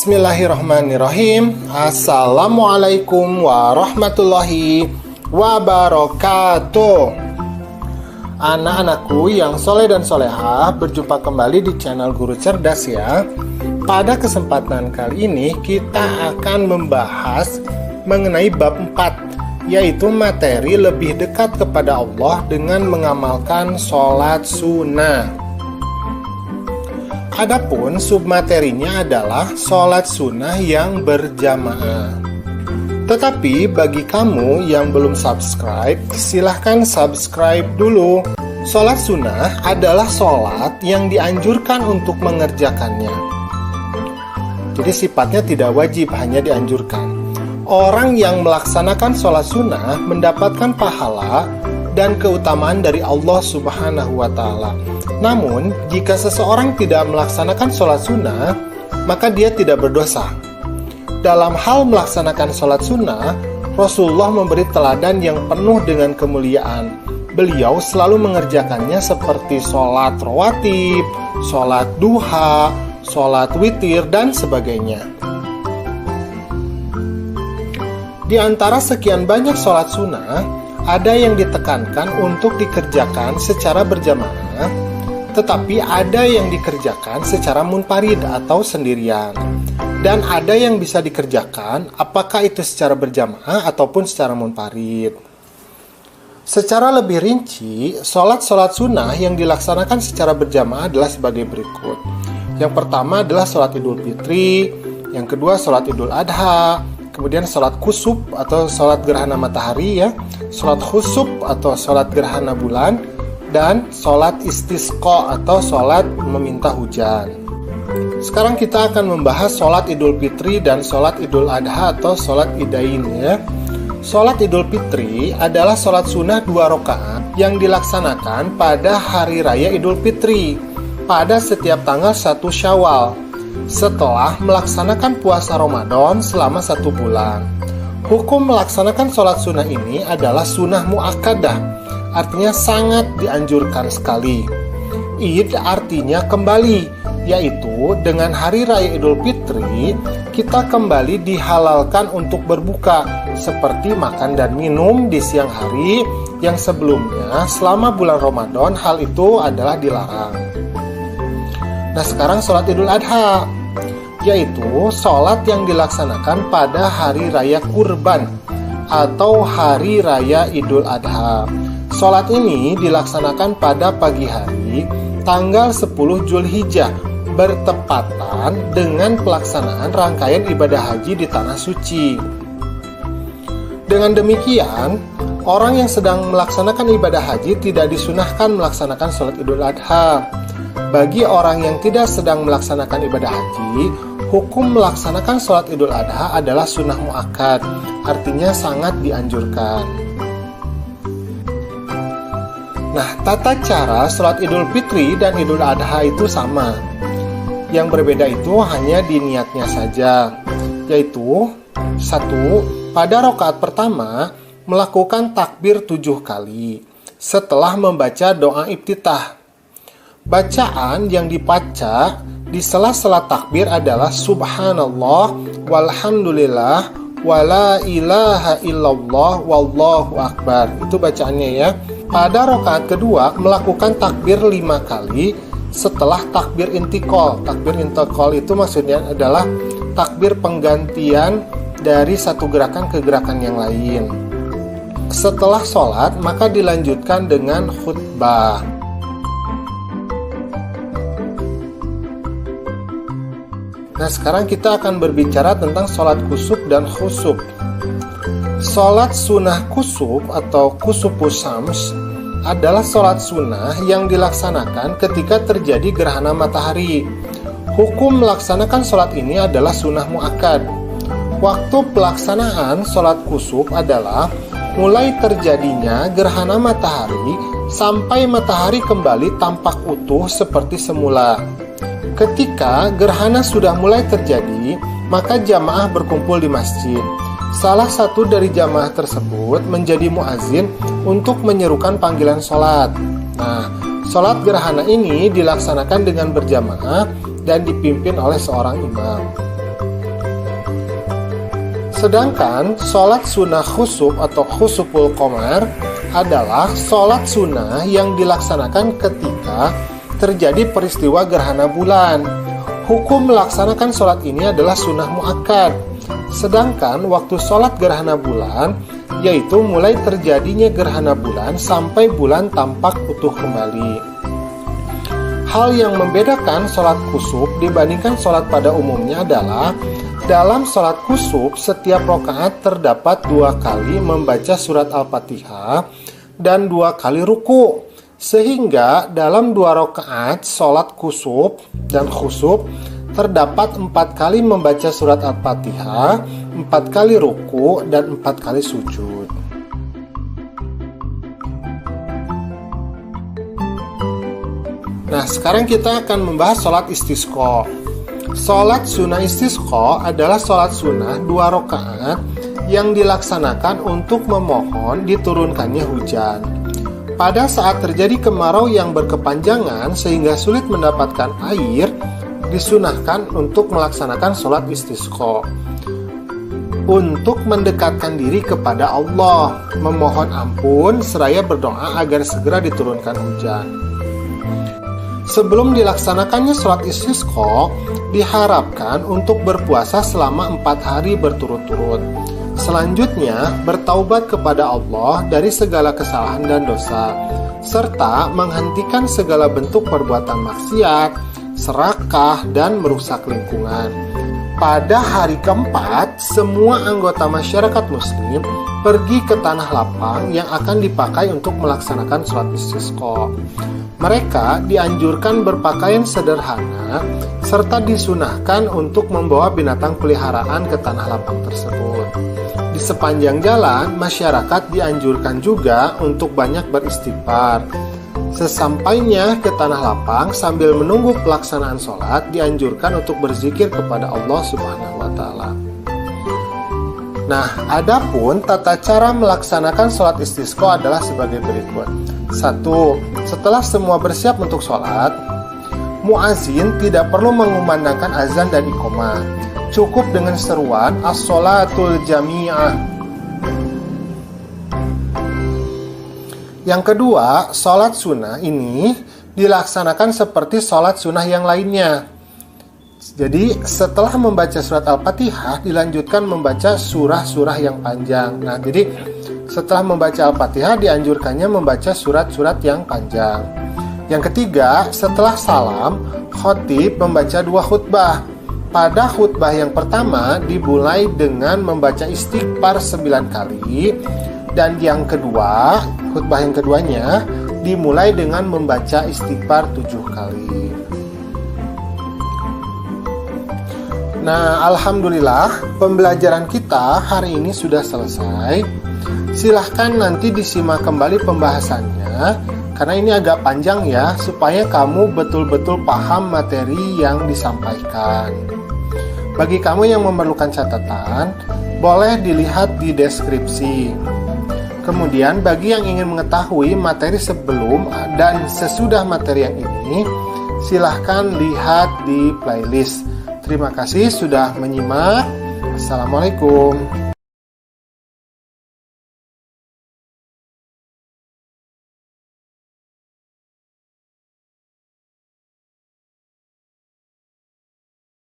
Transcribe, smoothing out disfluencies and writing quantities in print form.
Bismillahirrahmanirrahim. Assalamualaikum warahmatullahi wabarakatuh. Anak-anakku yang soleh dan solehah, berjumpa kembali di channel Guru Cerdas ya. Pada kesempatan kali ini kita akan membahas mengenai bab 4, yaitu materi lebih dekat kepada Allah dengan mengamalkan sholat sunnah. Adapun submaterinya adalah sholat sunnah yang berjamaah. Tetapi bagi kamu yang belum subscribe, silahkan subscribe dulu. Sholat sunnah adalah sholat yang dianjurkan untuk mengerjakannya. Jadi sifatnya tidak wajib, hanya dianjurkan. Orang yang melaksanakan sholat sunnah mendapatkan pahala dan keutamaan dari Allah Subhanahu wa Ta'ala. Namun, jika seseorang tidak melaksanakan sholat sunnah, maka dia tidak berdosa. Dalam hal melaksanakan sholat sunnah, Rasulullah memberi teladan yang penuh dengan kemuliaan. Beliau selalu mengerjakannya seperti sholat rawatib, sholat duha, sholat witir, dan sebagainya. Di antara sekian banyak sholat sunnah, ada yang ditekankan untuk dikerjakan secara berjamaah, tetapi ada yang dikerjakan secara munfarid atau sendirian. Dan ada yang bisa dikerjakan apakah itu secara berjamaah ataupun secara munfarid. Secara lebih rinci, sholat-sholat sunnah yang dilaksanakan secara berjamaah adalah sebagai berikut. Yang pertama adalah sholat Idul Fitri, yang kedua sholat Idul Adha, kemudian sholat kusuf atau sholat gerhana matahari ya, sholat khusuf atau sholat gerhana bulan, dan sholat istisqa atau sholat meminta hujan. Sekarang kita akan membahas sholat Idul Fitri dan sholat Idul Adha atau sholat Idain ya. Sholat Idul Fitri adalah sholat sunnah 2 rakaat yang dilaksanakan pada hari raya Idul Fitri pada setiap tanggal 1 Syawal setelah melaksanakan puasa Ramadan selama 1 bulan. Hukum melaksanakan sholat sunnah ini adalah sunnah muakkadah, artinya sangat dianjurkan sekali. Id artinya kembali, yaitu dengan hari raya Idul Fitri kita kembali dihalalkan untuk berbuka, seperti makan dan minum di siang hari yang sebelumnya selama bulan Ramadan hal itu adalah dilarang. Nah sekarang sholat Idul Adha, yaitu sholat yang dilaksanakan pada hari raya Kurban atau hari raya Idul Adha. Sholat ini dilaksanakan pada pagi hari tanggal 10 Zulhijjah, bertepatan dengan pelaksanaan rangkaian ibadah haji di Tanah Suci. Dengan demikian, orang yang sedang melaksanakan ibadah haji tidak disunahkan melaksanakan sholat Idul Adha. Bagi orang yang tidak sedang melaksanakan ibadah haji, hukum melaksanakan sholat Idul Adha adalah sunnah muakkad, artinya sangat dianjurkan. Nah, tata cara sholat Idul Fitri dan Idul Adha itu sama. Yang berbeda itu hanya di niatnya saja, yaitu 1. Pada rakaat pertama, melakukan takbir 7 kali setelah membaca doa iftitah. Bacaan yang dibaca di sela-sela takbir adalah Subhanallah, walhamdulillah, wala ilaha illallah, wallahu akbar. Itu bacaannya ya. Pada rakaat kedua, melakukan takbir 5 kali setelah takbir intiqal. Takbir intiqal itu maksudnya adalah takbir penggantian dari satu gerakan ke gerakan yang lain. Setelah sholat, maka dilanjutkan dengan khutbah. Nah, sekarang kita akan berbicara tentang sholat kusuf dan khusuf. Sholat sunnah kusuf atau kusufus syams adalah sholat sunnah yang dilaksanakan ketika terjadi gerhana matahari. Hukum melaksanakan sholat ini adalah sunnah muakkad. Waktu pelaksanaan sholat kusuf adalah mulai terjadinya gerhana matahari sampai matahari kembali tampak utuh seperti semula. Ketika gerhana sudah mulai terjadi, maka jamaah berkumpul di masjid. Salah satu dari jamaah tersebut menjadi muazin untuk menyerukan panggilan sholat. Nah, sholat gerhana ini dilaksanakan dengan berjamaah dan dipimpin oleh seorang imam. Sedangkan sholat sunnah khusuf atau khusuful qamar adalah sholat sunnah yang dilaksanakan ketika terjadi peristiwa gerhana bulan. Hukum melaksanakan sholat ini adalah sunnah muakkad. Sedangkan waktu sholat gerhana bulan yaitu mulai terjadinya gerhana bulan sampai bulan tampak utuh kembali. Hal yang membedakan sholat khusuf dibandingkan sholat pada umumnya adalah dalam sholat khusuf setiap rakaat terdapat 2 kali membaca surat Al-Fatihah dan 2 kali ruku. Sehingga dalam 2 rakaat sholat khusuf dan khusuf terdapat 4 kali membaca surat Al-Fatihah, 4 kali ruku, dan 4 kali sujud. Nah, sekarang kita akan membahas sholat istisqa. Sholat sunnah istisqa adalah sholat sunnah 2 rakaat yang dilaksanakan untuk memohon diturunkannya hujan. Pada saat terjadi kemarau yang berkepanjangan sehingga sulit mendapatkan air, disunahkan untuk melaksanakan sholat istisqa untuk mendekatkan diri kepada Allah, memohon ampun seraya berdoa agar segera diturunkan hujan. Sebelum dilaksanakannya sholat istisqa, diharapkan untuk berpuasa selama 4 hari berturut-turut. Selanjutnya, bertaubat kepada Allah dari segala kesalahan dan dosa, serta menghentikan segala bentuk perbuatan maksiat, serakah, dan merusak lingkungan. Pada hari keempat, semua anggota masyarakat muslim pergi ke tanah lapang yang akan dipakai untuk melaksanakan sholat istisqa. Mereka dianjurkan berpakaian sederhana serta disunahkan untuk membawa binatang peliharaan ke tanah lapang tersebut. Di sepanjang jalan, masyarakat dianjurkan juga untuk banyak beristighfar. Sesampainya ke tanah lapang sambil menunggu pelaksanaan sholat, dianjurkan untuk berzikir kepada Allah Subhanahu wa Ta'ala. Nah, adapun tata cara melaksanakan sholat istisqa adalah sebagai berikut. 1. Setelah semua bersiap untuk sholat, muazin tidak perlu mengumandangkan azan dan iqamah. Cukup dengan seruan as-sholatul jami'ah. Yang kedua, sholat sunnah ini dilaksanakan seperti sholat sunnah yang lainnya. Jadi setelah membaca surat Al-Fatihah, dilanjutkan membaca surah-surah yang panjang. Nah, jadi setelah membaca Al-Fatihah, dianjurkannya membaca surat-surat yang panjang. Yang ketiga, setelah salam, khatib membaca 2 khutbah. Pada khutbah yang pertama dimulai dengan membaca istighfar 9 kali, dan yang kedua, khutbah yang keduanya dimulai dengan membaca istighfar 7 kali. Nah, alhamdulillah pembelajaran kita hari ini sudah selesai. Silahkan nanti disimak kembali pembahasannya, karena ini agak panjang ya, supaya kamu betul-betul paham materi yang disampaikan. Bagi kamu yang memerlukan catatan, boleh dilihat di deskripsi. Kemudian bagi yang ingin mengetahui materi sebelum dan sesudah materi yang ini, silahkan lihat di playlist. Terima kasih sudah menyimak. Assalamualaikum.